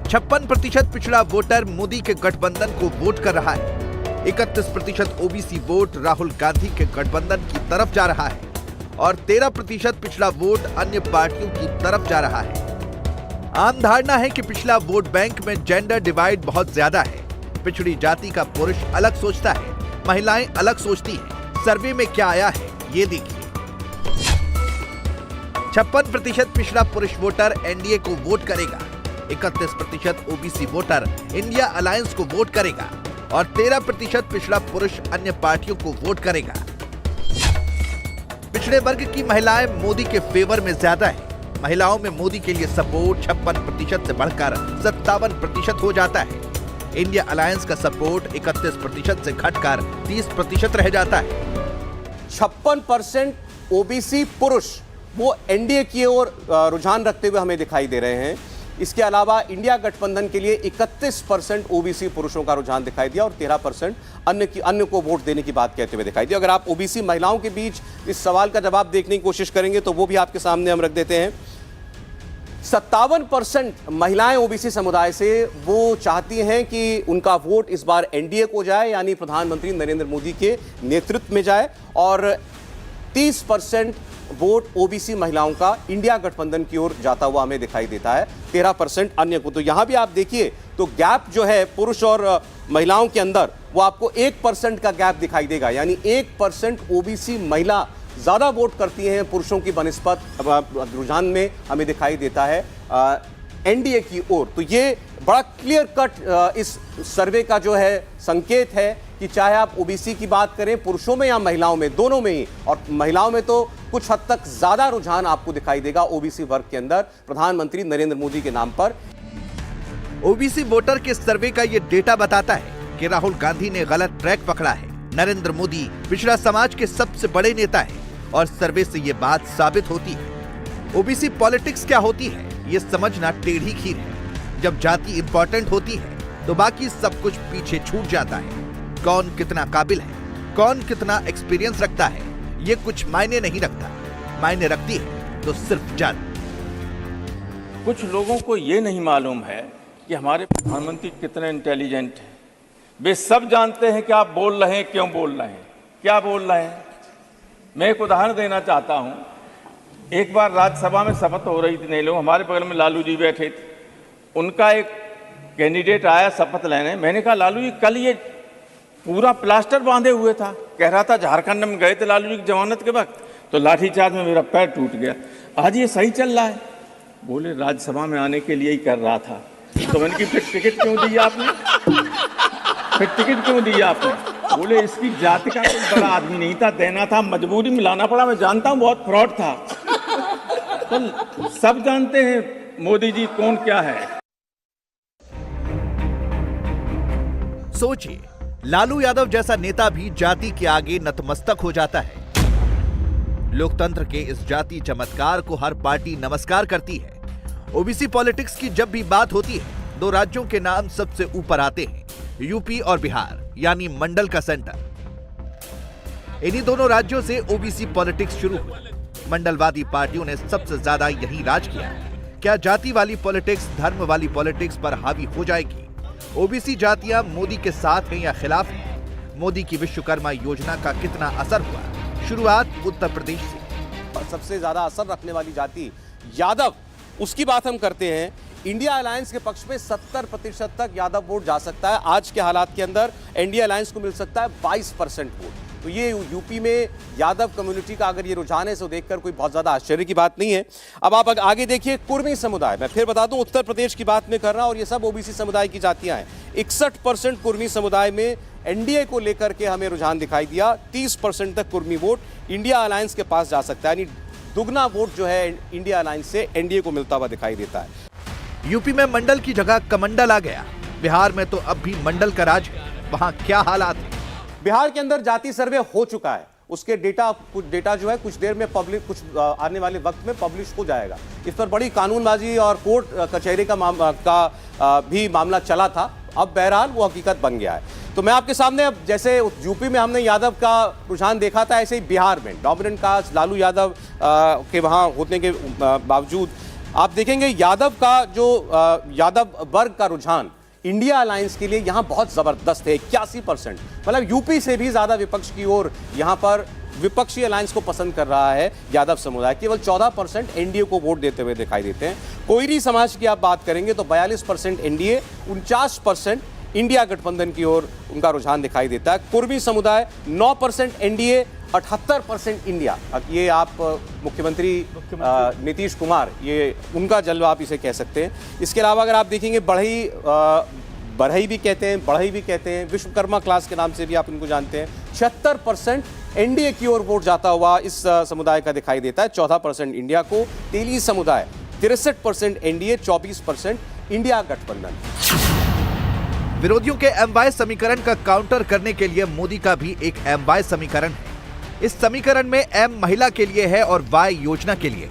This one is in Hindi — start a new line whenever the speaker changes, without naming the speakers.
56% पिछड़ा वोटर मोदी के गठबंधन को वोट कर रहा है। 31% ओबीसी वोट राहुल गांधी के गठबंधन की तरफ जा रहा है और 13% पिछड़ा वोट अन्य पार्टियों की तरफ जा रहा है। आम धारणा है कि पिछड़ा वोट बैंक में जेंडर डिवाइड बहुत ज्यादा है। पिछड़ी जाति का पुरुष अलग सोचता है, महिलाएं अलग सोचती हैं। सर्वे में क्या आया है ये देखिए। 56% पिछड़ा पुरुष वोटर एनडीए को वोट करेगा, 31% ओबीसी वोटर इंडिया अलायंस को वोट करेगा और 13% पिछड़ा पुरुष अन्य पार्टियों को वोट करेगा। पिछड़े वर्ग की महिलाएं मोदी के फेवर में ज्यादा है। महिलाओं में मोदी के लिए सपोर्ट 56% से बढ़कर 57% हो जाता है। इंडिया अलायंस का सपोर्ट 31% से घटकर 30% रह जाता है।
56% ओबीसी पुरुष वो एनडीए की ओर रुझान रखते हुए हमें दिखाई दे रहे हैं। इसके अलावा इंडिया गठबंधन के लिए 31% ओबीसी पुरुषों का रुझान दिखाई दिया और 13% अन्य को वोट देने की बात कहते हुए दिखाई दिया। अगर आप ओबीसी महिलाओं के बीच इस सवाल का जवाब देखने की कोशिश करेंगे तो वो भी आपके सामने हम रख देते हैं। 57% महिलाएं ओबीसी समुदाय से वो चाहती हैं कि उनका वोट इस बार एनडीए को जाए, यानी प्रधानमंत्री नरेंद्र मोदी के नेतृत्व में जाए, और 30% वोट ओबीसी महिलाओं का इंडिया गठबंधन की ओर जाता हुआ हमें दिखाई देता है, 13% अन्य को। तो यहां भी आप देखिए तो गैप जो है पुरुष और महिलाओं के अंदर वो आपको 1% का गैप दिखाई देगा, यानी 1% ओबीसी महिला ज्यादा वोट करती हैं पुरुषों की बनिस्बत रुझान में हमें दिखाई देता है एनडीए की ओर। तो ये बड़ा क्लियर कट इस सर्वे का जो है संकेत है कि चाहे आप ओबीसी की बात करें पुरुषों में या महिलाओं में, दोनों में ही, और महिलाओं में तो कुछ हद तक ज्यादा रुझान आपको दिखाई देगा ओबीसी वर्ग के अंदर प्रधानमंत्री नरेंद्र मोदी के नाम पर।
ओबीसी वोटर के सर्वे का ये डेटा बताता है कि राहुल गांधी ने गलत ट्रैक पकड़ा है। नरेंद्र मोदी पिछड़ा समाज के सबसे बड़े नेता है और सर्वे से ये बात साबित होती है। ओबीसी पॉलिटिक्स क्या होती है ये समझना टेढ़ी खीर है। जब जाति इंपॉर्टेंट होती है तो बाकी सब कुछ पीछे छूट जाता है। कौन कितना काबिल है, कौन कितना एक्सपीरियंस रखता है, ये कुछ मायने नहीं रखता। मायने रखती है तो सिर्फ जाति।
कुछ लोगों को ये नहीं मालूम है कि हमारे प्रधानमंत्री कितने इंटेलिजेंट हैं। वे सब जानते हैं कि आप बोल रहे हैं, क्यों बोल रहे हैं, क्या बोल रहे हैं। मैं एक उदाहरण देना चाहता हूं। एक बार राज्यसभा में शपथ हो रही थी, नहीं लोग, हमारे बगल में लालू जी बैठे थे। उनका एक कैंडिडेट आया शपथ लेने। मैंने कहा लालू जी कल ये पूरा प्लास्टर बांधे हुए था, कह रहा था झारखंड में गए थे लालू जी की जमानत के वक्त, तो लाठीचार्ज में मेरा पैर टूट गया। आज ये सही चल रहा है। बोले राज्यसभा में आने के लिए ही कर रहा था। तो मैंने कहा फिर टिकट क्यों दी आपने, फिर टिकट क्यों दी आपने। बोले इसकी जाति का कोई बड़ा आदमी नहीं था, देना था, मजबूरी में लाना पड़ा। मैं जानता हूं बहुत फ्रॉड था। तो सब जानते हैं मोदी जी कौन क्या है।
सोचिए, लालू यादव जैसा नेता भी जाति के आगे नतमस्तक हो जाता है। लोकतंत्र के इस जाति चमत्कार को हर पार्टी नमस्कार करती है। ओबीसी पॉलिटिक्स की जब भी बात होती है, दो राज्यों के नाम सबसे ऊपर आते हैं, यूपी और बिहार, यानी मंडल का सेंटर। इन्हीं दोनों राज्यों से ओबीसी पॉलिटिक्स शुरू हुई। मंडलवादी पार्टियों ने सबसे ज्यादा यही राज किया। क्या जाति वाली पॉलिटिक्स धर्म वाली पॉलिटिक्स पर हावी हो जाएगी? ओबीसी जातियां मोदी के साथ हैं या खिलाफ हैं? मोदी की विश्वकर्मा योजना का कितना असर हुआ? शुरुआत उत्तर प्रदेश से।
सबसे ज्यादा असर रखने वाली जाति यादव, उसकी बात हम करते हैं। इंडिया अलायंस के पक्ष में 70% तक यादव वोट जा सकता है। आज के हालात के अंदर इंडिया अलायंस को मिल सकता है 22% वोट। तो ये यूपी में यादव कम्युनिटी का अगर ये रुझान है तो देखकर कोई बहुत ज्यादा आश्चर्य की बात नहीं है। अब आप आगे देखिए कुर्मी समुदाय। मैं फिर बता दूं उत्तर प्रदेश की बात में कर रहा हूं और ये सब ओबीसी समुदाय की जातियां हैं। 61% कुर्मी समुदाय में एनडीए को लेकर के हमें रुझान दिखाई दिया। 30% तक कुर्मी वोट इंडिया अलायंस के पास जा सकता है, यानी दुगना वोट जो है इंडिया अलायंस से एनडीए को मिलता हुआ दिखाई देता है।
यूपी में मंडल की जगह कमंडल आ गया। बिहार में तो अब भी मंडल का राज है। वहां क्या हालात है?
बिहार के अंदर जाति सर्वे हो चुका है। उसके कुछ डेटा जो है कुछ देर में कुछ आने वाले वक्त में पब्लिश हो जाएगा। इस पर बड़ी कानूनबाजी और कोर्ट कचहरी का भी मामला चला था। अब बहरहाल वो हकीकत बन गया है। तो मैं आपके सामने, अब जैसे यूपी में हमने यादव का रुझान देखा था, ऐसे ही बिहार में डोमिनेंट कास्ट लालू यादव के वहाँ होने के बावजूद आप देखेंगे यादव का जो यादव वर्ग का रुझान इंडिया अलायंस के लिए यहां बहुत जबरदस्त है। 81%, मतलब यूपी से भी ज्यादा विपक्ष की ओर यहां पर विपक्षी अलायंस को पसंद कर रहा है यादव समुदाय। केवल 14% एनडीए को वोट देते हुए दिखाई देते हैं। कोयरी समाज की आप बात करेंगे तो 42% एनडीए, 49% इंडिया गठबंधन की ओर उनका रुझान दिखाई देता है। कुर्मी समुदाय 9% एनडीए, 78% इंडिया। अब ये आप मुख्यमंत्री नीतीश कुमार, ये उनका जलवा आप इसे कह सकते हैं। इसके अलावा अगर आप देखेंगे बढ़ई भी कहते हैं, बढ़ई भी कहते हैं, विश्वकर्मा क्लास के नाम से भी आप इनको जानते हैं। 76% एनडीए की ओर वोट जाता हुआ इस समुदाय का दिखाई देता है। 14% इंडिया को। तेली समुदाय 63% एनडीए, 24% इंडिया गठबंधन।
विरोधियों के एमवाय समीकरण का काउंटर करने के लिए मोदी का भी एक एमवाय समीकरण है। इस समीकरण में एम महिला के लिए है और वाई योजना के लिए।